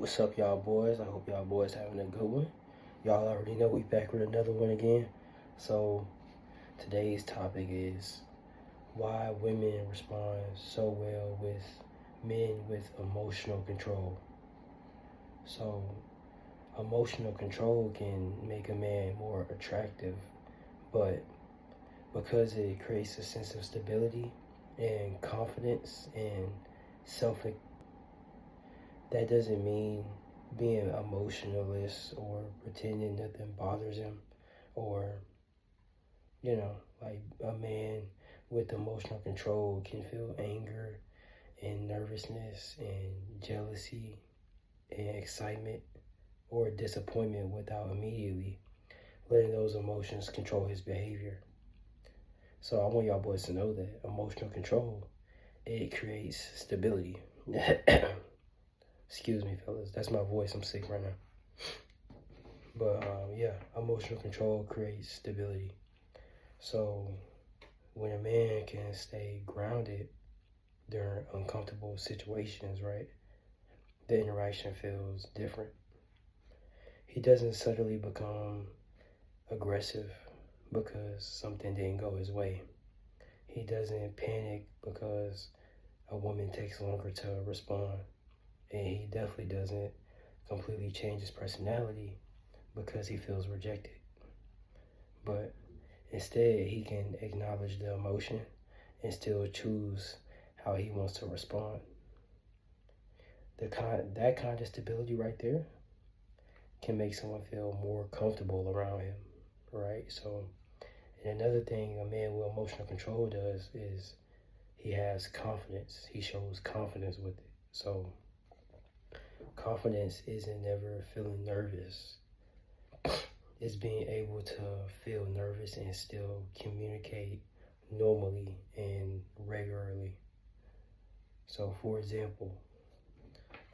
What's up, y'all boys? I hope y'all boys having a good one. Y'all already know we back with another one again. So today's topic is why women respond so well with men with emotional control. So emotional control can make a man more attractive, but because it creates a sense of stability and confidence and self, that doesn't mean being emotionless or pretending nothing bothers him, or like a man with emotional control can feel anger and nervousness and jealousy and excitement or disappointment without immediately letting those emotions control his behavior. So I want y'all boys to know that emotional control, it creates stability. Excuse me, fellas. That's my voice. I'm sick right now. But yeah, emotional control creates stability. So when a man can stay grounded during uncomfortable situations, right, the interaction feels different. He doesn't suddenly become aggressive because something didn't go his way. He doesn't panic because a woman takes longer to respond. And he definitely doesn't completely change his personality because he feels rejected. But instead, he can acknowledge the emotion and still choose how he wants to respond. That kind of stability right there can make someone feel more comfortable around him, right? So, and another thing a man with emotional control does is he has confidence. He shows confidence with it. So, confidence isn't never feeling nervous. It's being able to feel nervous and still communicate normally and regularly. So, for example,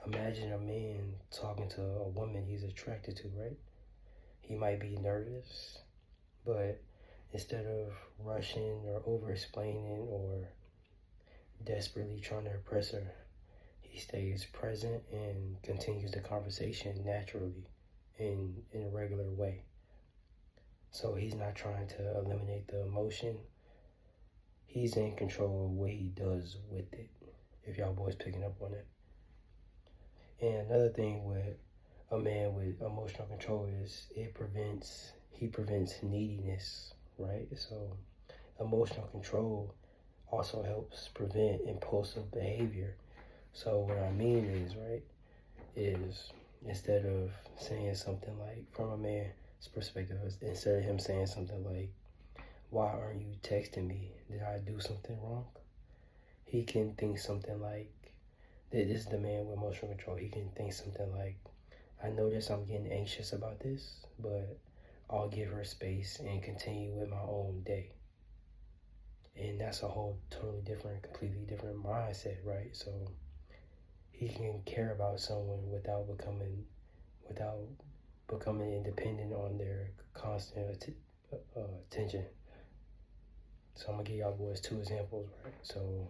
imagine a man talking to a woman he's attracted to, right? He might be nervous, but instead of rushing or over explaining or desperately trying to impress her, he stays present and continues the conversation naturally in a regular way. So he's not trying to eliminate the emotion. He's in control of what he does with it, if y'all boys picking up on it. And another thing with a man with emotional control is he prevents neediness, right? So emotional control also helps prevent impulsive behavior. So what I mean is, right, is instead of saying something like, from a man's perspective, instead of him saying something like, why aren't you texting me? Did I do something wrong? He can think something like, this is the man with emotional control. He can think something like, I notice I'm getting anxious about this, but I'll give her space and continue with my own day. And that's a whole totally different, completely different mindset, right? So he can care about someone without becoming independent on their constant attention. So I'm gonna give y'all boys two examples, right? So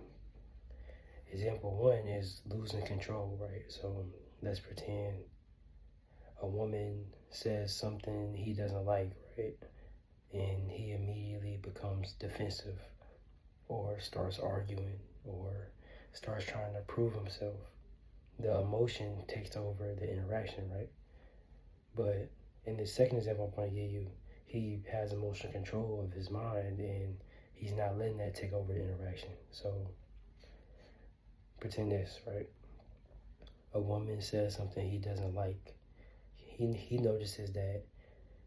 example one is losing control, right? So let's pretend a woman says something he doesn't like, right? And he immediately becomes defensive or starts arguing or starts trying to prove himself. The emotion takes over the interaction, right? But in the second example I'm going to give you, he has emotional control of his mind and he's not letting that take over the interaction. So pretend this, right? A woman says something he doesn't like. He notices that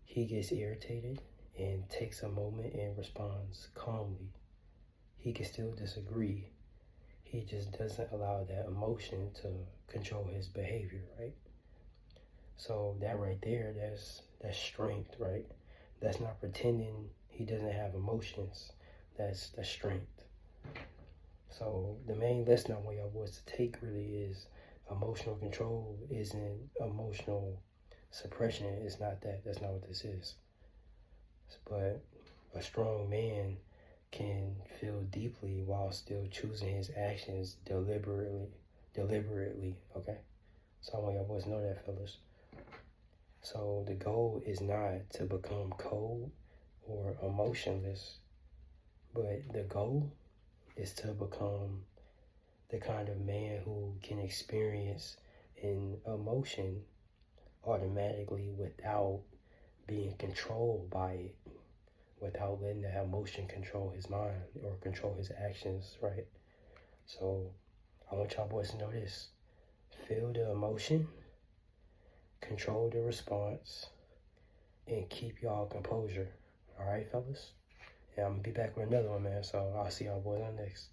he gets irritated and takes a moment and responds calmly. He can still disagree. He just doesn't allow that emotion to control his behavior, right? So that right there, that's strength, right? That's not pretending he doesn't have emotions. That's strength. So the main lesson I want y'all boys to take really is emotional control isn't emotional suppression. It's not that. That's not what this is. But a strong man can feel deeply while still choosing his actions deliberately, okay? So I want y'all boys to know that, fellas. So the goal is not to become cold or emotionless, but the goal is to become the kind of man who can experience an emotion automatically without being controlled by it, without letting that emotion control his mind or control his actions, right? So I want y'all boys to know this. Feel the emotion, control the response, and keep y'all composure. All right, fellas? Yeah, I'm gonna be back with another one, man. So I'll see y'all boys on next.